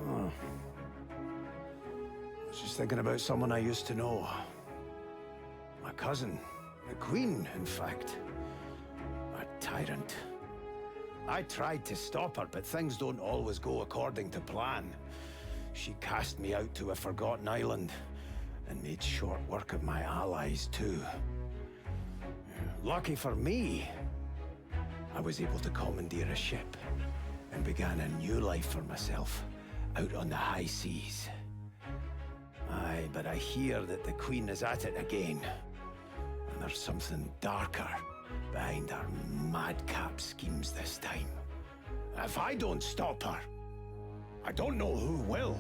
Oh. I was just thinking about someone I used to know. My cousin. The Queen, in fact. A tyrant. I tried to stop her, but things don't always go according to plan. She cast me out to a forgotten island, and made short work of my allies, too. Lucky for me, I was able to commandeer a ship, and began a new life for myself, out on the high seas. Aye, but I hear that the Queen is at it again. And there's something darker behind her madcap schemes this time. If I don't stop her, I don't know who will.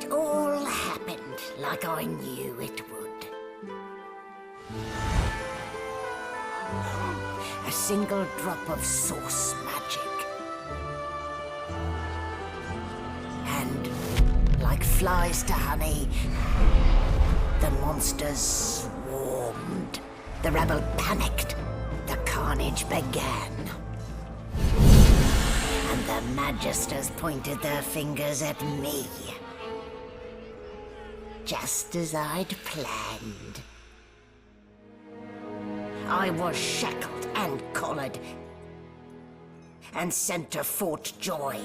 It all happened like I knew it would. A single drop of source magic. And, like flies to honey, the monsters swarmed. The rebel panicked. The carnage began. And the Magisters pointed their fingers at me. Just as I'd planned. I was shackled and collared, and sent to Fort Joy.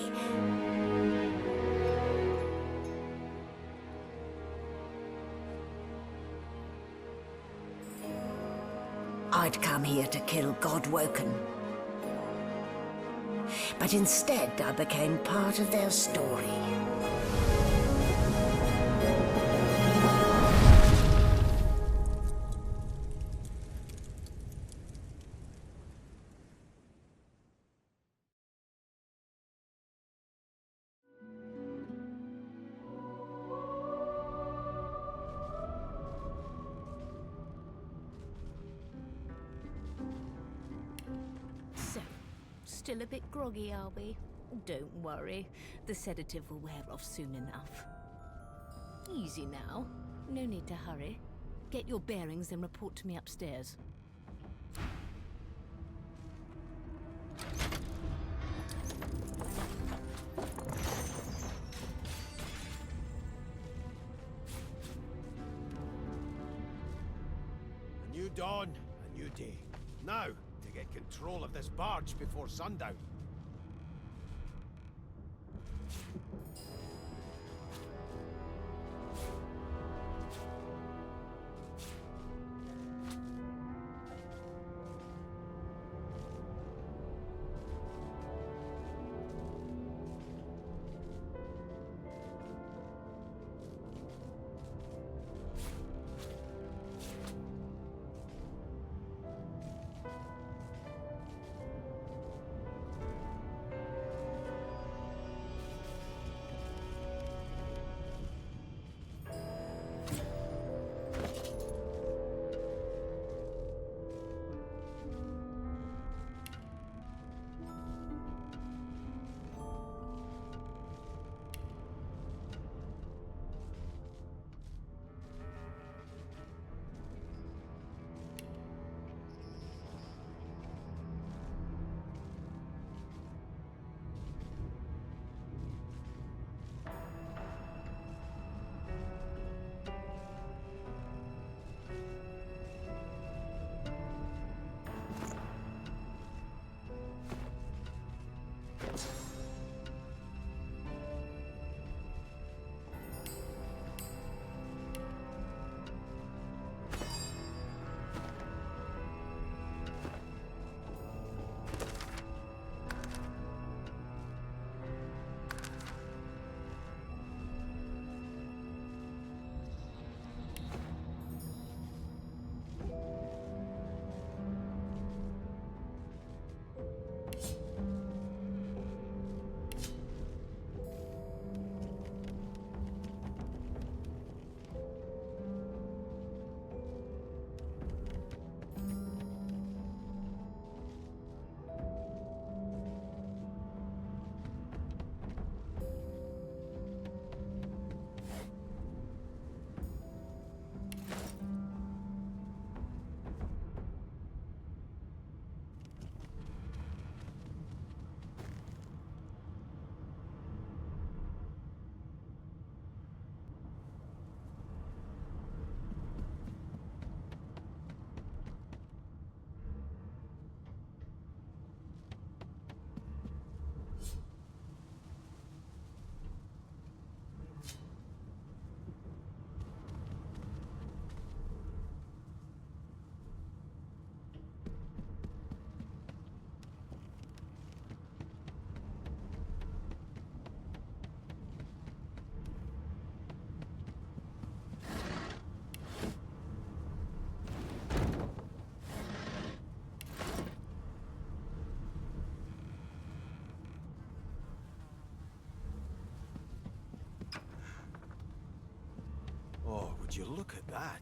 I'd come here to kill Godwoken. But instead, I became part of their story. So, still a bit groggy, are we? Don't worry, the sedative will wear off soon enough. Easy now, no need to hurry. Get your bearings and report to me upstairs. A new dawn, a new day. Now, to get control of this barge before sundown. Would you look at that?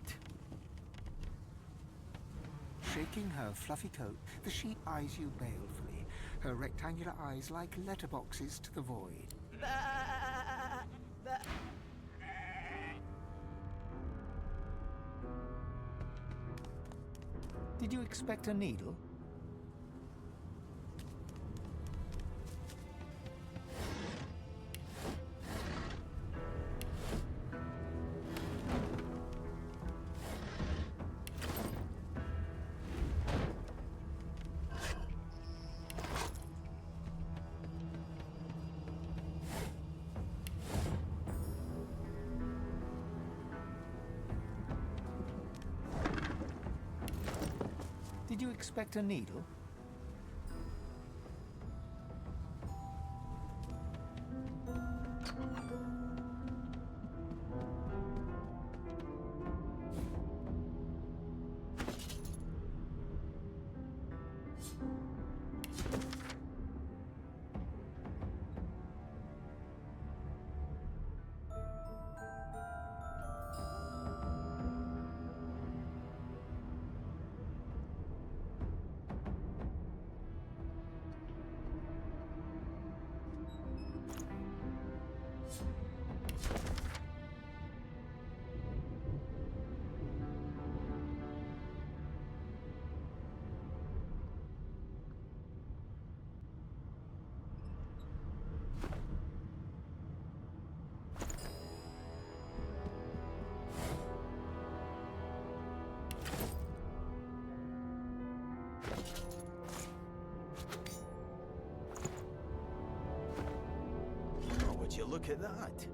Shaking her fluffy coat, the sheep eyes you balefully, her rectangular eyes like letterboxes to the void. Did you expect a needle? Did you expect a needle? Oh, would you look at that?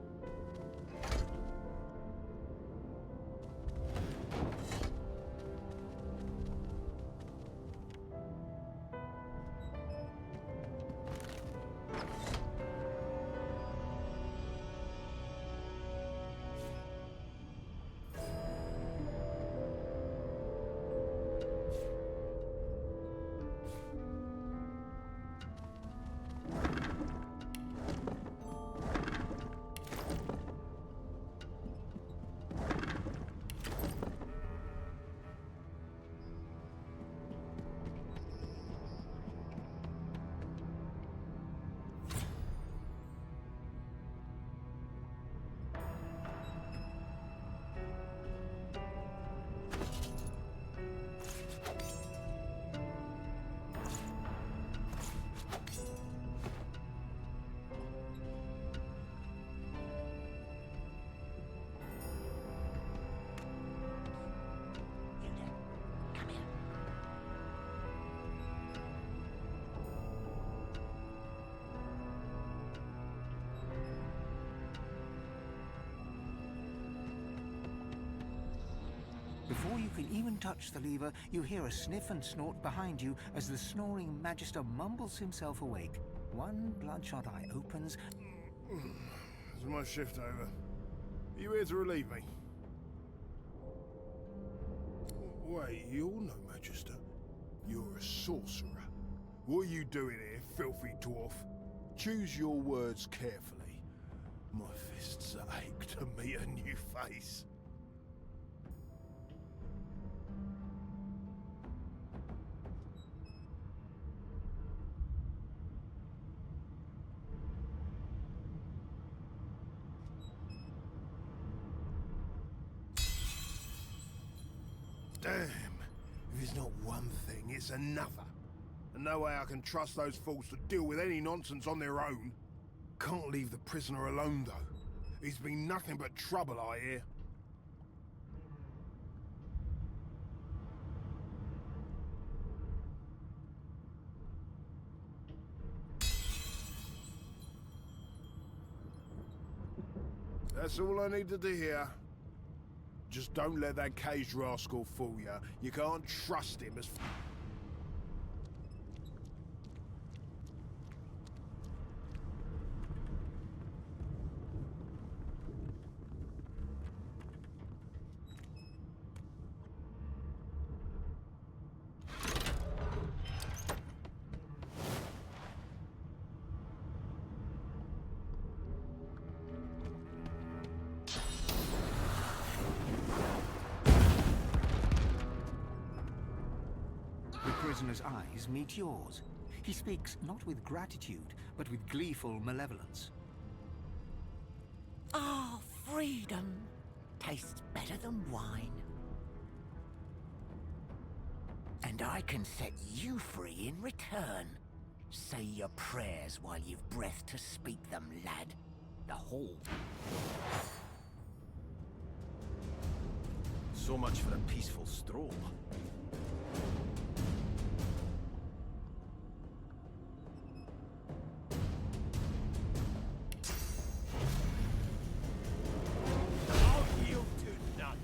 Before you can even touch the lever, you hear a sniff and snort behind you as the snoring Magister mumbles himself awake. One bloodshot eye opens. Is my shift over? Are you here to relieve me? Wait, you're no Magister. You're a sorcerer. What are you doing here, filthy dwarf? Choose your words carefully. My fists ache to meet a new face. Damn. If it's not one thing, it's another. And no way I can trust those fools to deal with any nonsense on their own. Can't leave the prisoner alone, though. He's been nothing but trouble, I hear. That's all I needed to hear. Just don't let that caged rascal fool you. You can't trust him as... The prisoner's eyes meet yours. He speaks not with gratitude, but with gleeful malevolence. Ah, freedom tastes better than wine. And I can set you free in return. Say your prayers while you've breath to speak them, lad. The hall. So much for a peaceful stroll. I'll yield to none.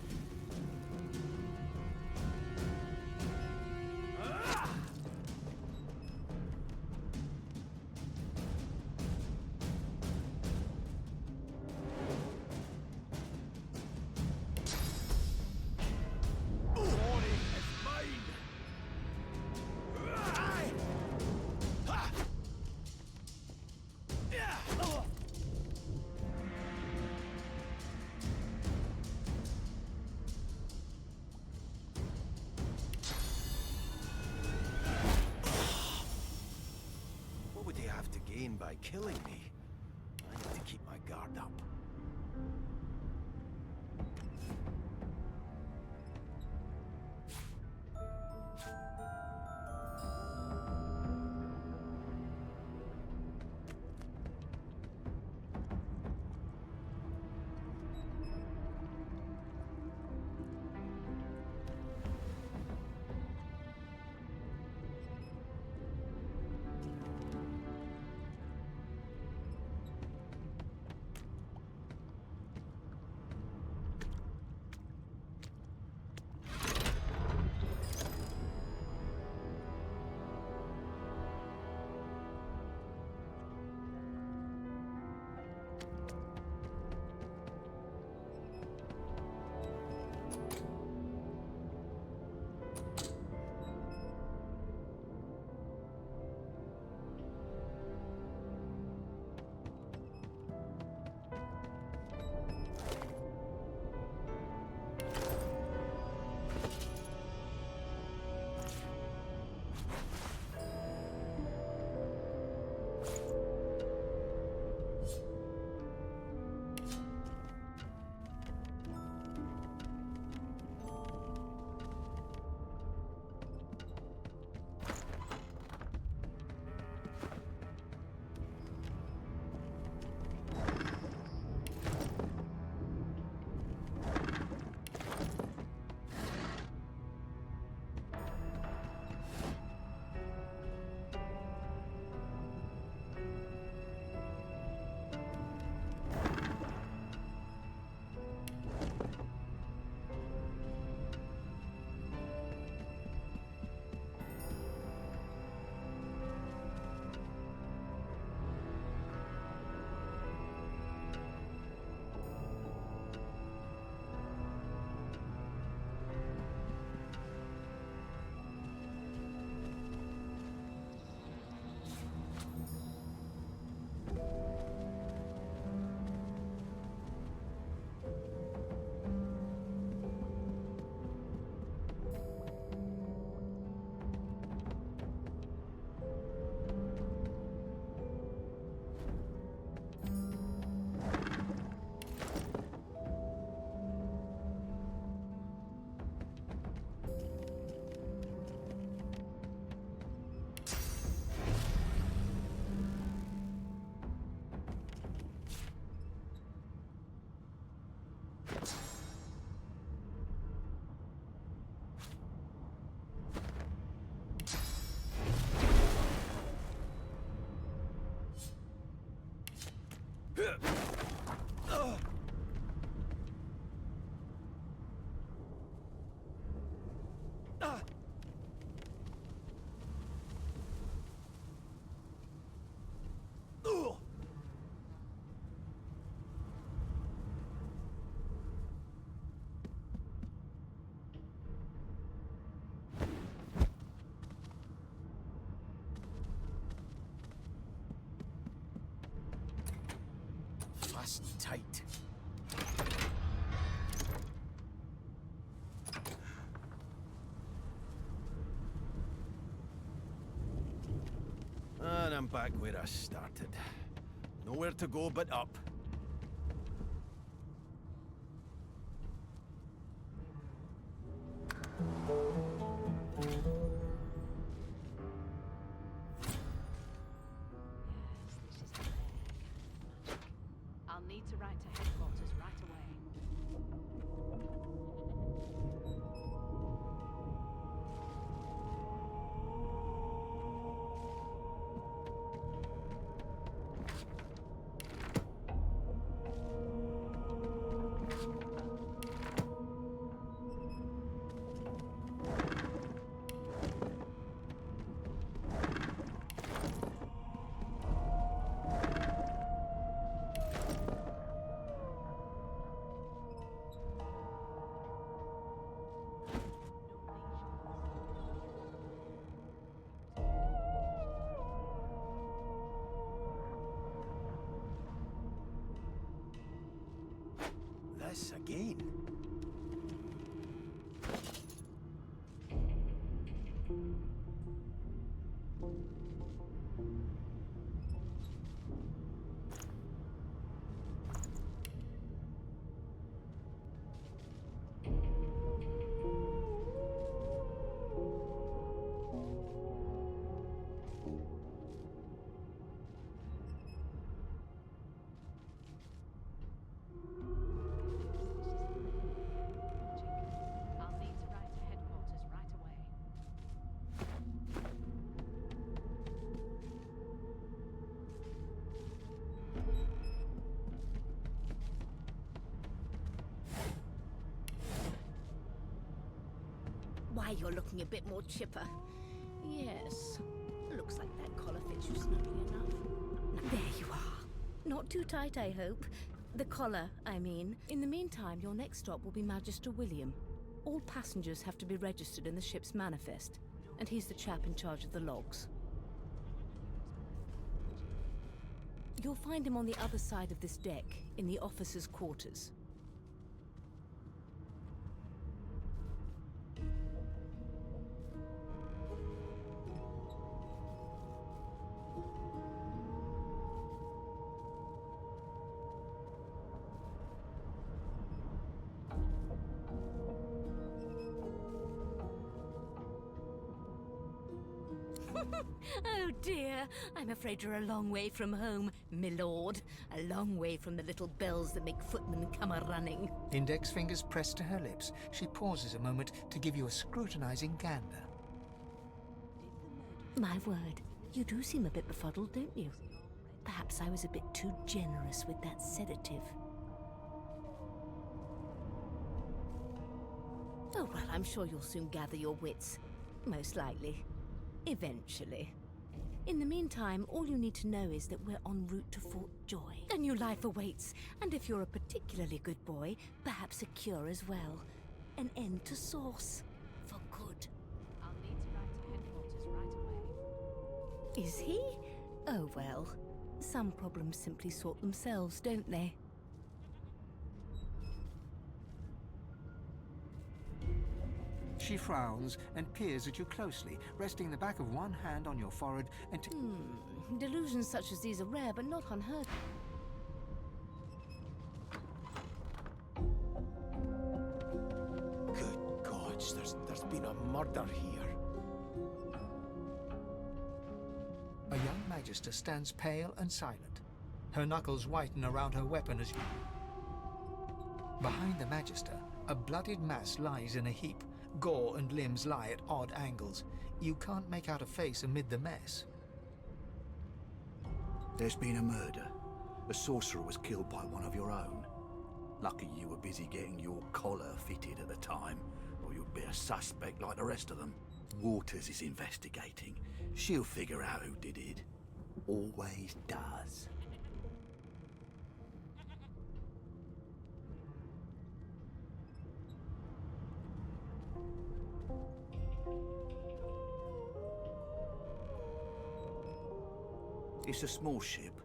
What would they have to gain by killing me? I need to keep my guard up. Fasten tight. And I'm back where I started. Nowhere to go but up. I'll need to write to headquarters right away. This again. I'll need to write to headquarters right away. Why, you're looking a bit more chipper. Yes. Looks like that collar fits you snugly enough. There you are. Not too tight, I hope. The collar, I mean. In the meantime, your next stop will be Magister William. All passengers have to be registered in the ship's manifest, and he's the chap in charge of the logs. You'll find him on the other side of this deck, in the officers' quarters. Oh dear, I'm afraid you're a long way from home, milord. A long way from the little bells that make footmen come a-running. Index fingers pressed to her lips, she pauses a moment to give you a scrutinizing gander. My word, you do seem a bit befuddled, don't you? Perhaps I was a bit too generous with that sedative. Oh, well, I'm sure you'll soon gather your wits. Most likely. Eventually. In the meantime, all you need to know is that we're en route to Fort Joy. A new life awaits, and if you're a particularly good boy, perhaps a cure as well. An end to Sauce. For good. I'll need to write to headquarters right away. Is he? Oh well. Some problems simply sort themselves, don't they? She frowns and peers at you closely, resting the back of one hand on your forehead and Delusions such as these are rare, but not unheard of. Good gods, there's been a murder here. A young magister stands pale and silent. Her knuckles whiten around her weapon as behind the magister, a bloodied mass lies in a heap. Gore and limbs lie at odd angles. You can't make out a face amid the mess. There's been a murder. A sorcerer was killed by one of your own. Lucky you were busy getting your collar fitted at the time, or you'd be a suspect like the rest of them. Waters is investigating. She'll figure out who did it. Always does. It's a small ship.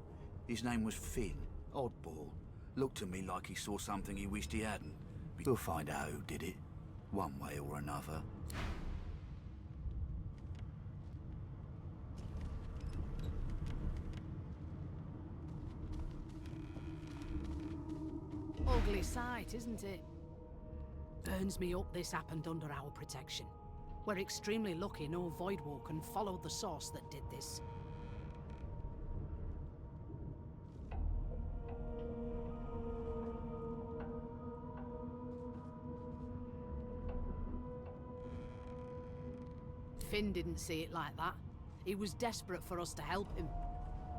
His name was Finn. Oddball. Looked to me like he saw something he wished he hadn't. We'll find out who did it, one way or another. ugly sight, isn't it? Burns me up this happened under our protection. We're extremely lucky no Voidwalker followed the source that did this. Finn didn't see it like that. He was desperate for us to help him.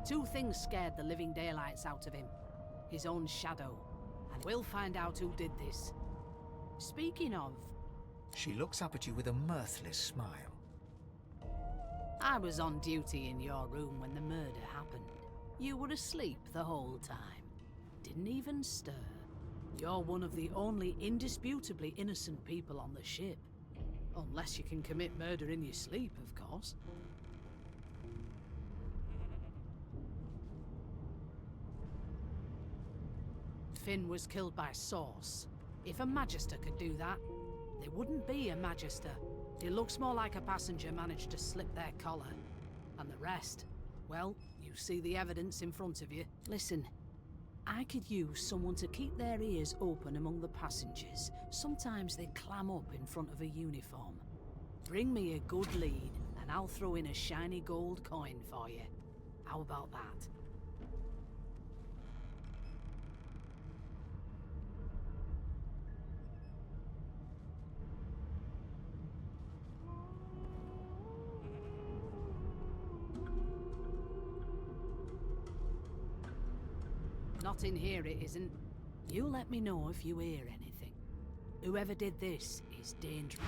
Two things scared the living daylights out of him. His own shadow. And we'll find out who did this. Speaking of... She looks up at you with a mirthless smile. I was on duty in your room when the murder happened. You were asleep the whole time. Didn't even stir. You're one of the only indisputably innocent people on the ship. Unless you can commit murder in your sleep, of course. Finn was killed by Source. If a Magister could do that, there wouldn't be a Magister. It looks more like a passenger managed to slip their collar. And the rest, well, you see the evidence in front of you. Listen, I could use someone to keep their ears open among the passengers. Sometimes they clam up in front of a uniform. Bring me a good lead, and I'll throw in a shiny gold coin for you. How about that? Not in here, it isn't. You let me know if you hear anything. Whoever did this is dangerous.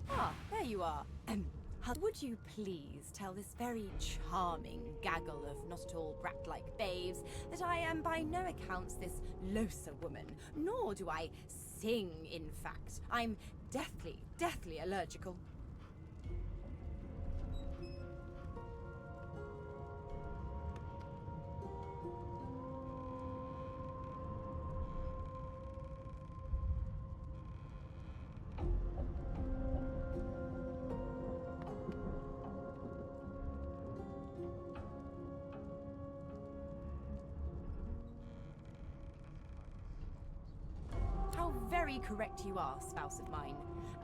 Ah, there you are. Would you please tell this very charming gaggle of not at all brat-like babes that I am by no accounts this loser woman, nor do I sing, in fact. I'm deathly allergical. Very correct you are, spouse of mine.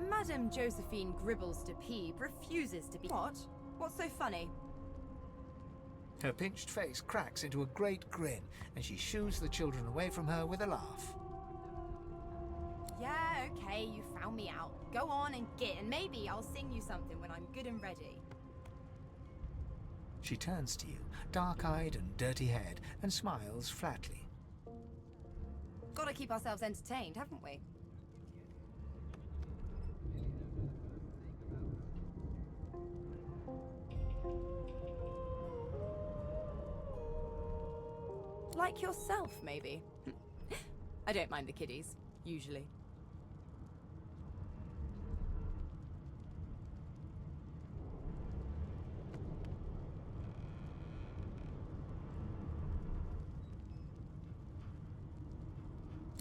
Madame Josephine Gribbles de Peeb refuses to be— What? What's so funny? Her pinched face cracks into a great grin, and she shoos the children away from her with a laugh. Yeah, okay, you found me out. Go on and get, and maybe I'll sing you something when I'm good and ready. She turns to you, dark-eyed and dirty-haired, and smiles flatly. Gotta keep ourselves entertained, haven't we? Like yourself, maybe. I don't mind the kiddies, usually.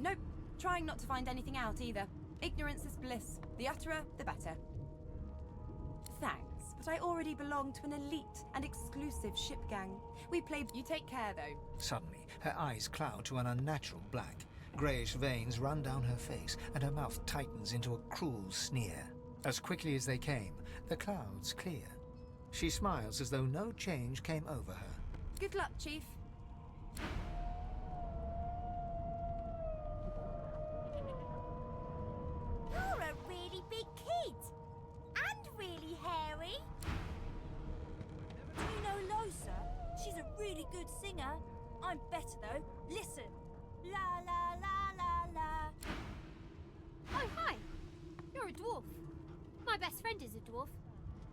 Nope. Trying not to find anything out either. Ignorance is bliss. The utterer, the better. Thanks, but I already belong to an elite and exclusive ship gang. We play— You take care, though. Suddenly, her eyes cloud to an unnatural black. Greyish veins run down her face, and her mouth tightens into a cruel sneer. As quickly as they came, the clouds clear. She smiles as though no change came over her. Good luck, Chief. You're a really big kid! And really hairy! Do you know Losa? She's a really good singer. I'm better though. Listen. La la la la la. Oh, hi. You're a dwarf. My best friend is a dwarf.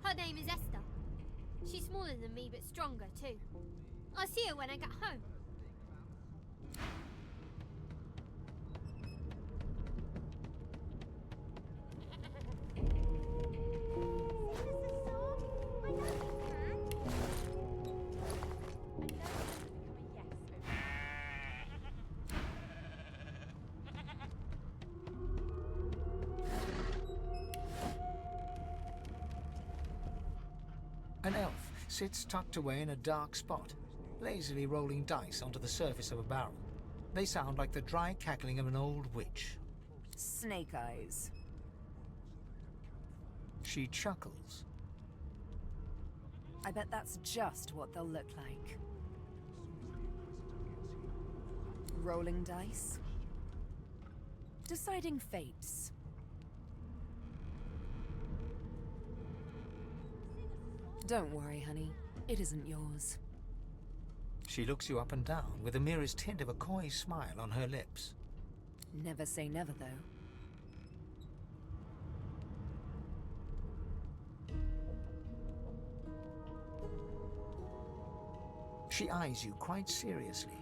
Her name is Esther. She's smaller than me, but stronger too. I'll see her when I get home. An elf sits tucked away in a dark spot, lazily rolling dice onto the surface of a barrel. They sound like the dry cackling of an old witch. Snake eyes. She chuckles. I bet that's just what they'll look like. Rolling dice. Deciding fates. Don't worry, honey. It isn't yours. She looks you up and down with the merest hint of a coy smile on her lips. Never say never, though. She eyes you quite seriously.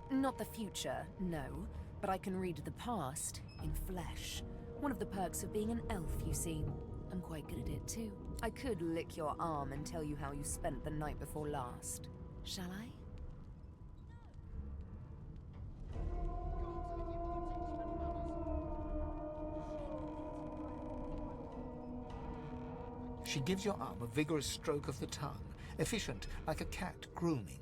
Not the future, no. But I can read the past in flesh. One of the perks of being an elf, you see. I'm quite good at it, too. I could lick your arm and tell you how you spent the night before last. Shall I? She gives your arm a vigorous stroke of the tongue, efficient like a cat grooming.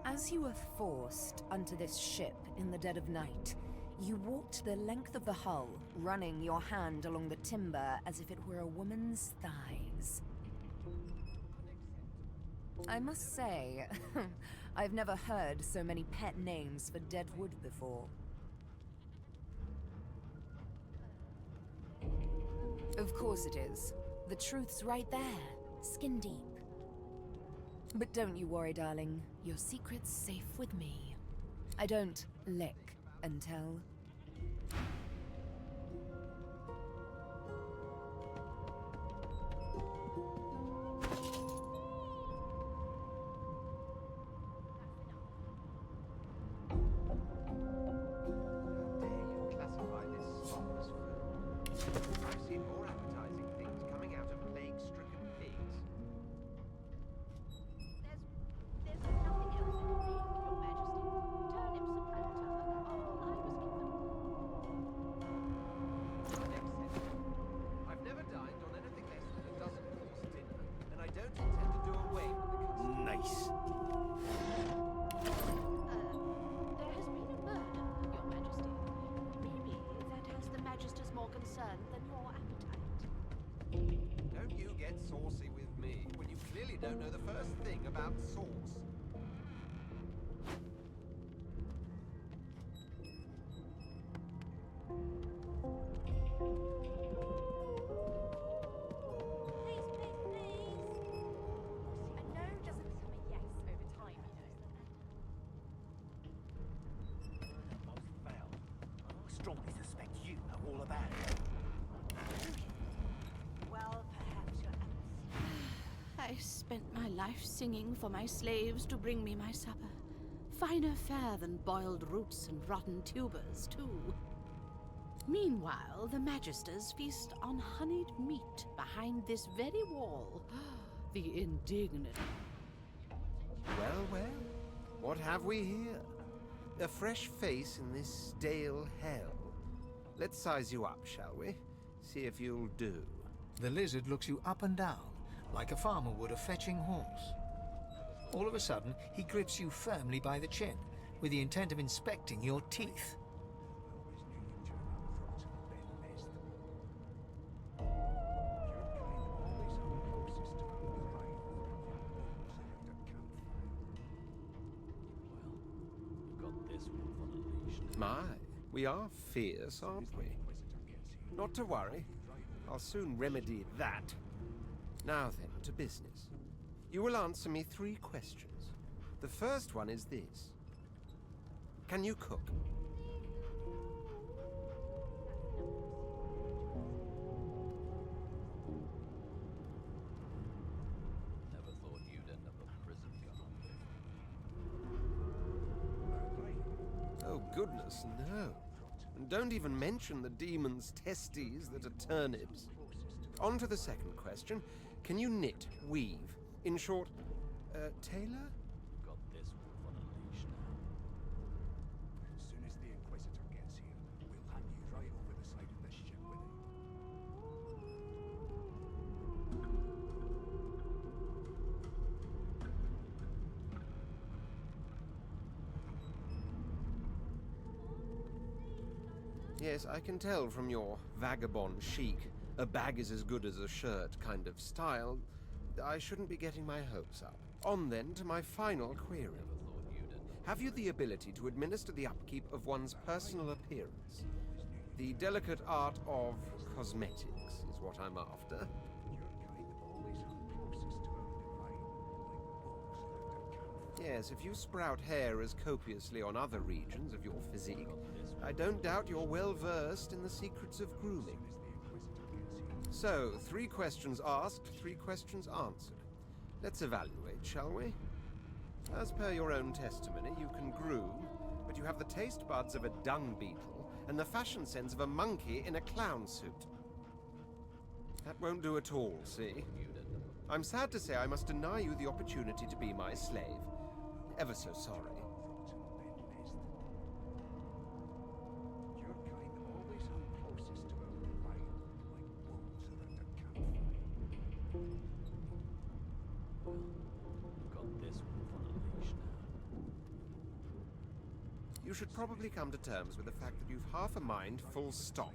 As you were forced onto this ship in the dead of night, you walked the length of the hull, running your hand along the timber as if it were a woman's thighs. I must say, I've never heard so many pet names for dead wood before. Of course it is. The truth's right there, skin deep. But don't you worry, darling. Your secret's safe with me. I don't lick and tell. Strongly suspect you know all about it. Well, perhaps you're I spent my life singing for my slaves to bring me my supper. Finer fare than boiled roots and rotten tubers, too. Meanwhile, the Magisters feast on honeyed meat behind this very wall. The indignant. Well, well, what have we here? A fresh face in this stale hell. Let's size you up, shall we? See if you'll do. The lizard looks you up and down, like a farmer would a fetching horse. All of a sudden, he grips you firmly by the chin, with the intent of inspecting your teeth. My, we are fierce, aren't we? Not to worry. I'll soon remedy that. Now then, to business. You will answer me 3 questions. The first one is this. Can you cook? Never thought you'd end up a prison guard. Oh, goodness, no. And don't even mention the demon's testes that are turnips. On to the second question. Can you knit, weave? In short, tailor? Got this wolf on a leash now. As soon as the Inquisitor gets here, we'll hang you right over the side of this ship with him. Yes, I can tell from your vagabond chic, a bag is as good as a shirt kind of style. I shouldn't be getting my hopes up. On then to my final query. Have you the ability to administer the upkeep of one's personal appearance? The delicate art of cosmetics is what I'm after. Yes, if you sprout hair as copiously on other regions of your physique, I don't doubt you're well versed in the secrets of grooming. So, 3 questions asked, 3 questions answered. Let's evaluate, shall we? As per your own testimony, you can groom, but you have the taste buds of a dung beetle and the fashion sense of a monkey in a clown suit. That won't do at all, see? I'm sad to say I must deny you the opportunity to be my slave. Ever so sorry. Your kind always hung closest to our divine, like wolves around a campfire. Got this wolf on a leash now. You should probably come to terms with the fact that you've half a mind, full stop.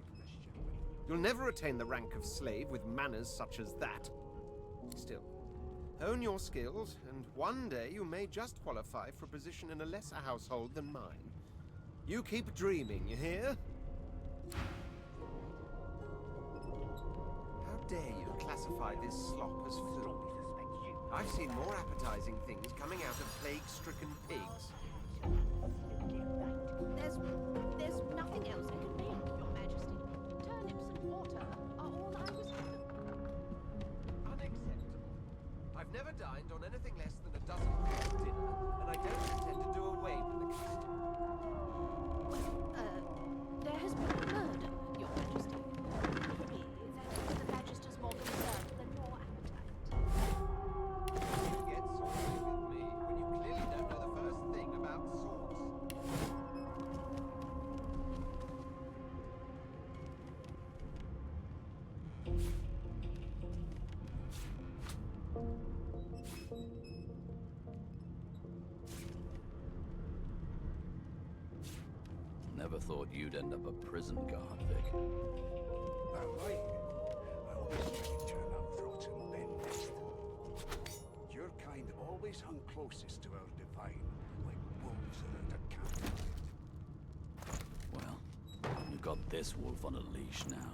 You'll never attain the rank of slave with manners such as that. Still, hone your skills, and one day you may just qualify for a position in a lesser household than mine. You keep dreaming, you hear? How dare you classify this slop as food? I've seen more appetizing things coming out of plague-stricken pigs. There's nothing else I can make, Your Majesty. Turnips and water are all I was given. Unacceptable. I've never dined on anything less than a dozen course dinner, and I don't intend to do away with the custom. There has been a murder, Your Majesty. Maybe that the Magister's more concerned than your appetite. You get saucy with me when you clearly don't know the first thing about sauce. Never thought you'd end up a prison guard, Vic. That right. I always tried to turn out rotten Ben Nest. Your kind always hung closest to our divine, like wolves around a campfire. Well, you got this wolf on a leash now.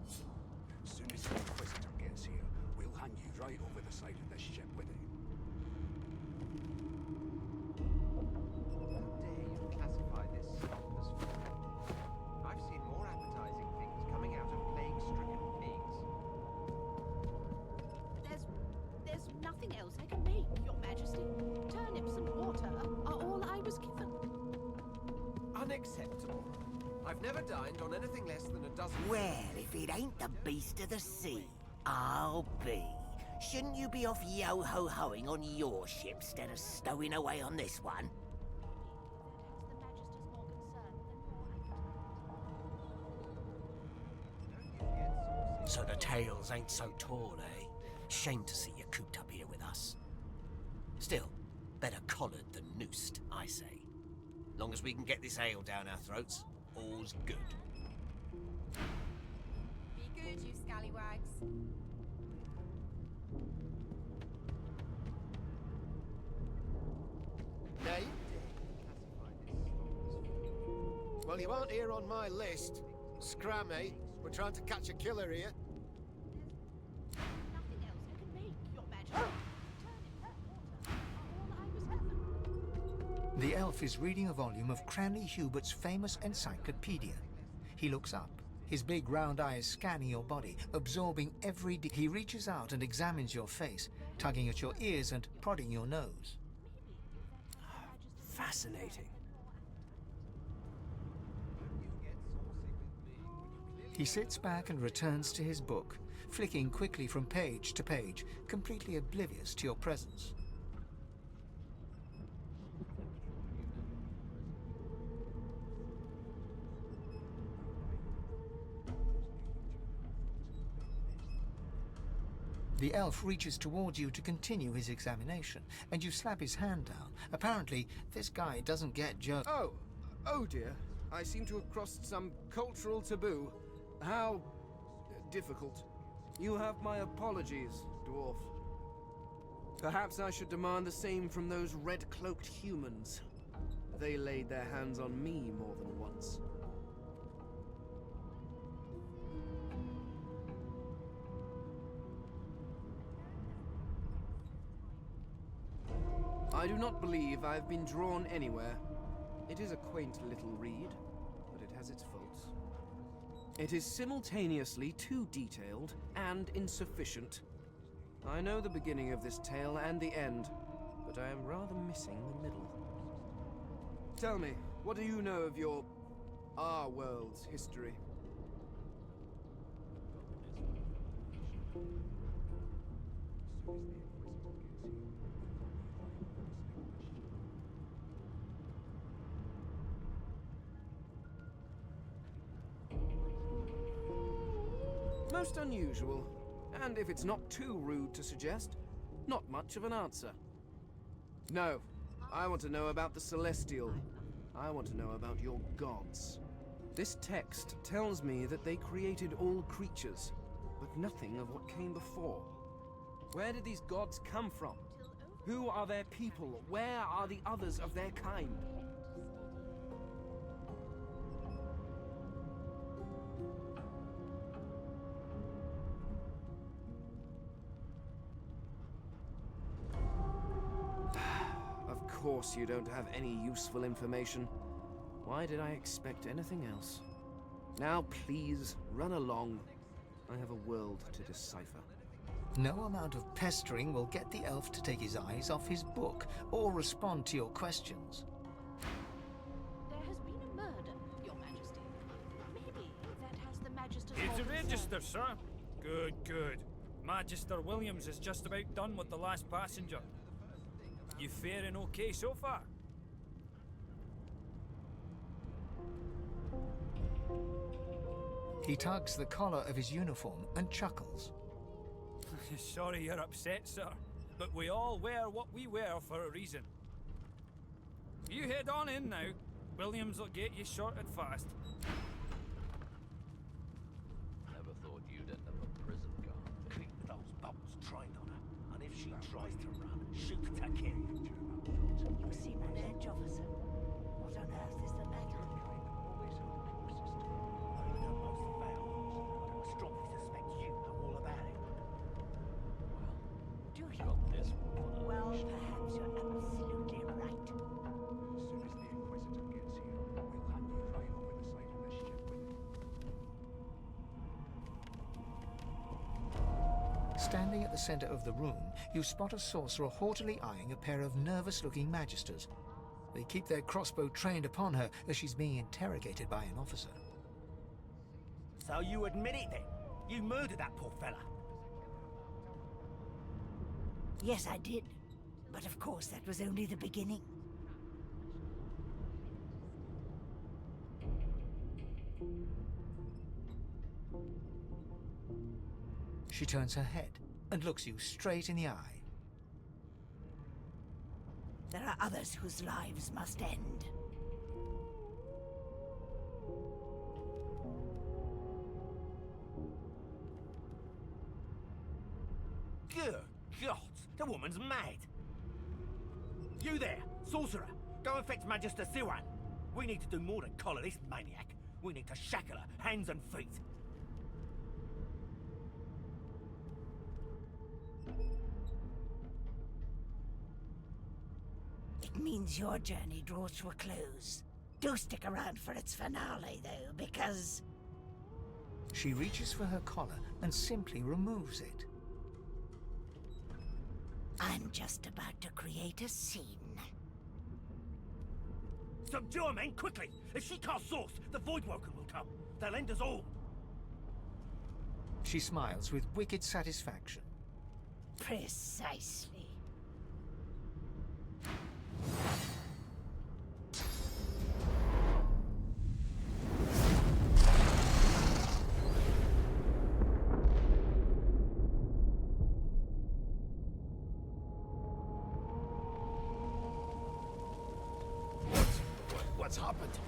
As soon as the Inquisitor gets here, we'll hang you right over the side of this ship with him. How dare you classify this slop as food? I've seen more appetizing things coming out of plague-stricken pigs. There's nothing else I can make, Your Majesty. Turnips and water are all I was given. Unacceptable. I've never dined on anything less than a dozen... Well, if it ain't the beast of the sea, I'll be. Shouldn't you be off yo-ho-hoing on your ship instead of stowing away on this one? So the tales ain't so tall, eh? Shame to see you cooped up here with us. Still, collared than noosed, I say. Long as we can get this ale down our throats, all's good. Be good, you scallywags. Name? Well, you aren't here on my list. Scram, eh? We're trying to catch a killer here. Nothing else I can make, Your Majesty. Turn in that water. All I was having. The elf is reading a volume of Cranley Hubert's famous encyclopedia. He looks up, his big round eyes scanning your body, absorbing every he reaches out and examines your face, tugging at your ears and prodding your nose. Fascinating. He sits back and returns to his book, flicking quickly from page to page, completely oblivious to your presence. The elf reaches towards you to continue his examination, and you slap his hand down. Apparently, this guy doesn't get jerked. Oh dear. I seem to have crossed some cultural taboo. How difficult. You have my apologies, dwarf. Perhaps I should demand the same from those red-cloaked humans. They laid their hands on me more than once. I do not believe I have been drawn anywhere. It is a quaint little read, but it has its faults. It is simultaneously too detailed and insufficient. I know the beginning of this tale and the end, but I am rather missing the middle. Tell me, what do you know of our world's history? Most unusual, and if it's not too rude to suggest, not much of an answer. No, I want to know about the Celestial. I want to know about your gods. This text tells me that they created all creatures, but nothing of what came before. Where did these gods come from? Who are their people? Where are the others of their kind? Of course you don't have any useful information. Why did I expect anything else? Now please, run along. I have a world to decipher. No amount of pestering will get the elf to take his eyes off his book or respond to your questions. There has been a murder, Your Majesty. Maybe that has the Magister's... It's a all register, sir. Good, good. Magister Williams is just about done with the last passenger. You faring okay so far? He tugs the collar of his uniform and chuckles. Sorry you're upset, sir, but we all wear what we wear for a reason. You head on in now. Williams will get you sorted fast. Never thought you'd end up a prison guard. Keep those bolts trained on her, and if she tries to run, shoot to kill. You seem on edge, officer. What on earth is the matter? You've done most foul. I strongly suspect you know all about it. Do you? Got this one. Well, perhaps you're absolutely right. As soon as the Inquisitor gets here, we'll hand you right over the side of the ship with it. Standing at the center of the room, you spot a sorcerer haughtily eyeing a pair of nervous-looking magisters. They keep their crossbow trained upon her as she's being interrogated by an officer. So you admit it then? You murdered that poor fella? Yes, I did. But of course, that was only the beginning. She turns her head and looks you straight in the eye. There are others whose lives must end. Good God, the woman's mad. You there, sorcerer, go and fetch Magister Siwan. We need to do more than collar this maniac. We need to shackle her, hands and feet. It means your journey draws to a close. Do stick around for its finale, though, because... She reaches for her collar and simply removes it. I'm just about to create a scene. Subdue her, men, quickly! If she casts Source, the Voidwoken will come. They'll end us all. She smiles with wicked satisfaction. Precisely. What's happened?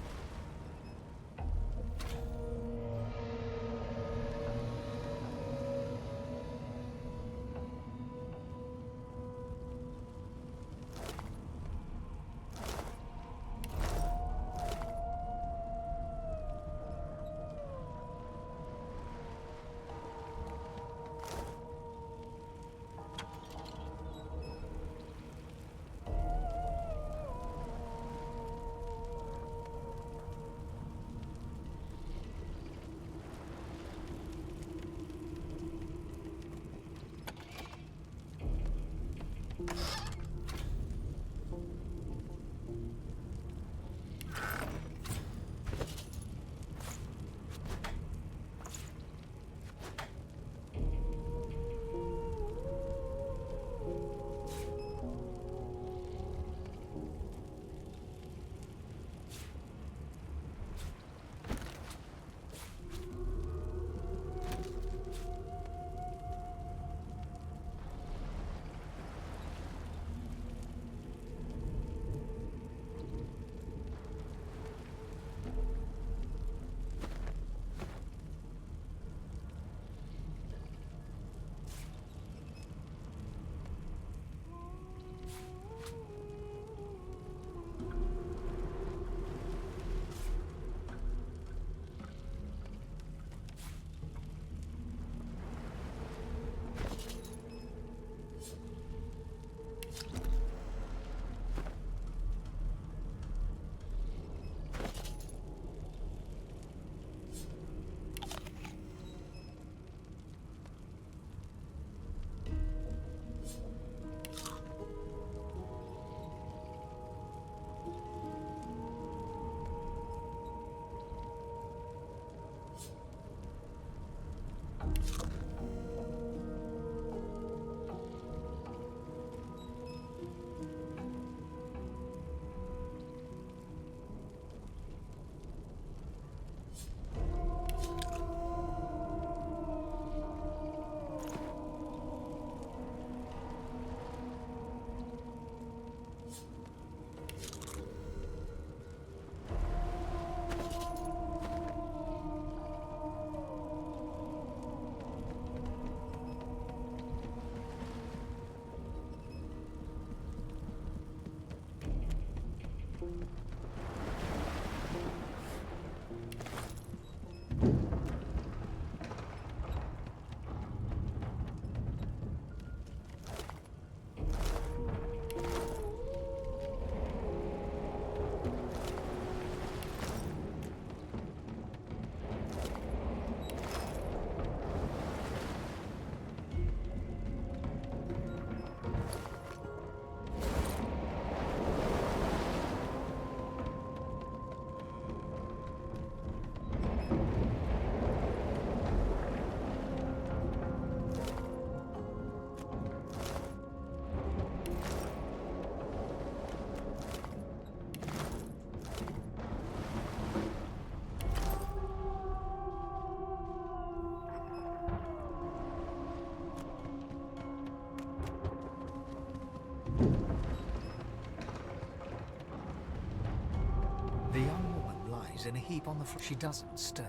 in a heap on the floor. She doesn't stir.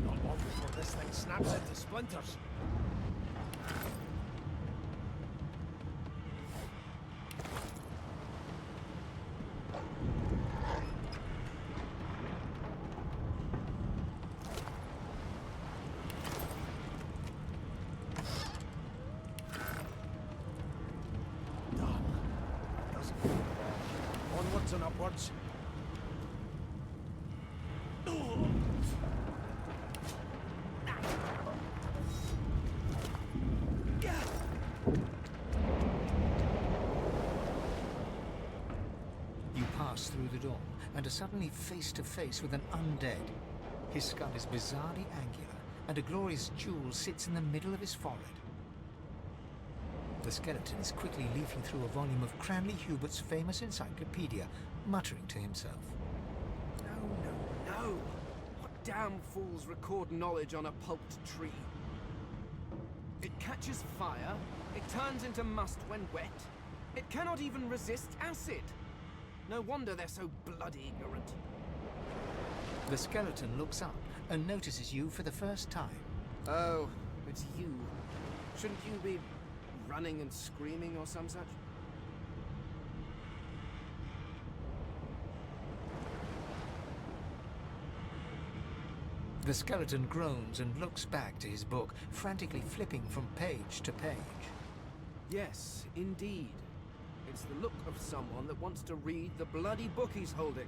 Not long before this thing snaps into splinters. Done. Doesn't feel bad. Onwards and upwards. You pass through the door and are suddenly face to face with an undead. His skull is bizarrely angular, and a glorious jewel sits in the middle of his forehead. The skeleton is quickly leafing through a volume of Cranley Hubert's famous encyclopedia, muttering to himself. No. What damn fools record knowledge on a pulped tree? It catches fire, it turns into must when wet, it cannot even resist acid. No wonder they're so bloody ignorant. The skeleton looks up and notices you for the first time. Oh, it's you. Shouldn't you be running and screaming or some such? The skeleton groans and looks back to his book, frantically flipping from page to page. Yes, indeed. It's the look of someone that wants to read the bloody book he's holding.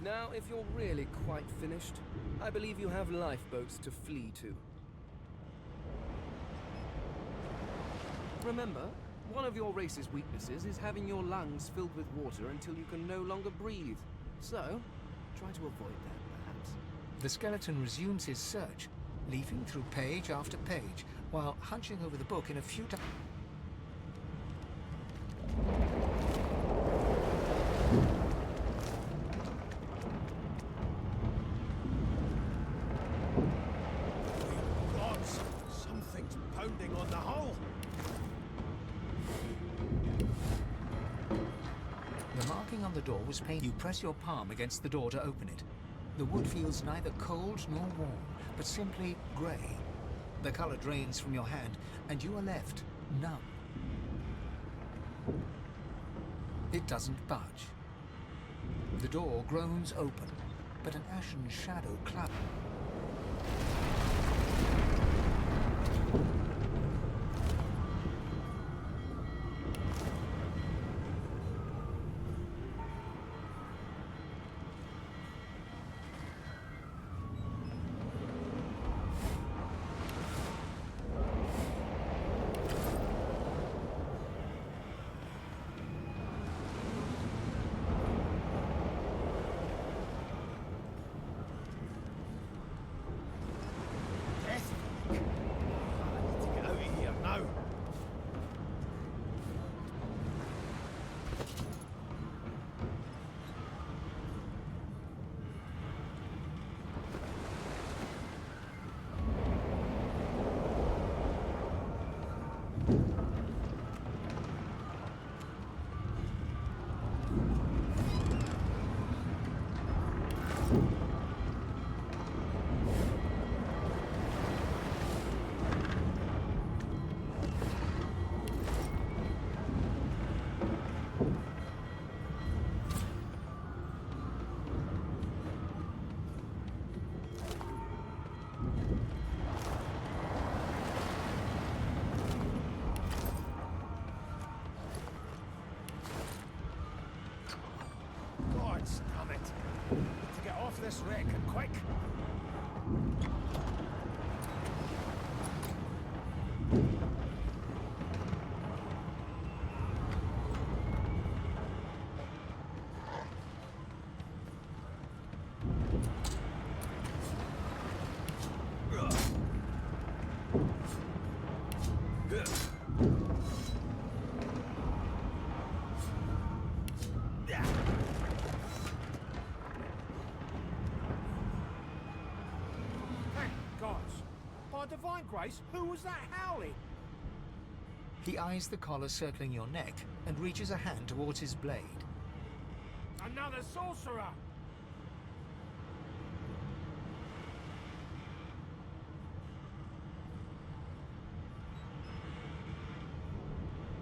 Now, if you're really quite finished, I believe you have lifeboats to flee to. Remember, one of your race's weaknesses is having your lungs filled with water until you can no longer breathe. So, try to avoid that, perhaps. The skeleton resumes his search, leafing through page after page, while hunching over the book in a futile... Gods! Something's pounding on the hull! The marking on the door was painted. You press your palm against the door to open it. The wood feels neither cold nor warm, but simply grey. The colour drains from your hand, and you are left numb. It doesn't budge. The door groans open, but an ashen shadow clouds. This wreck and quick. divine grace, who was that howling? He eyes the collar circling your neck and reaches a hand towards his blade. Another sorcerer!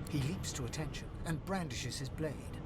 He leaps to attention and brandishes his blade.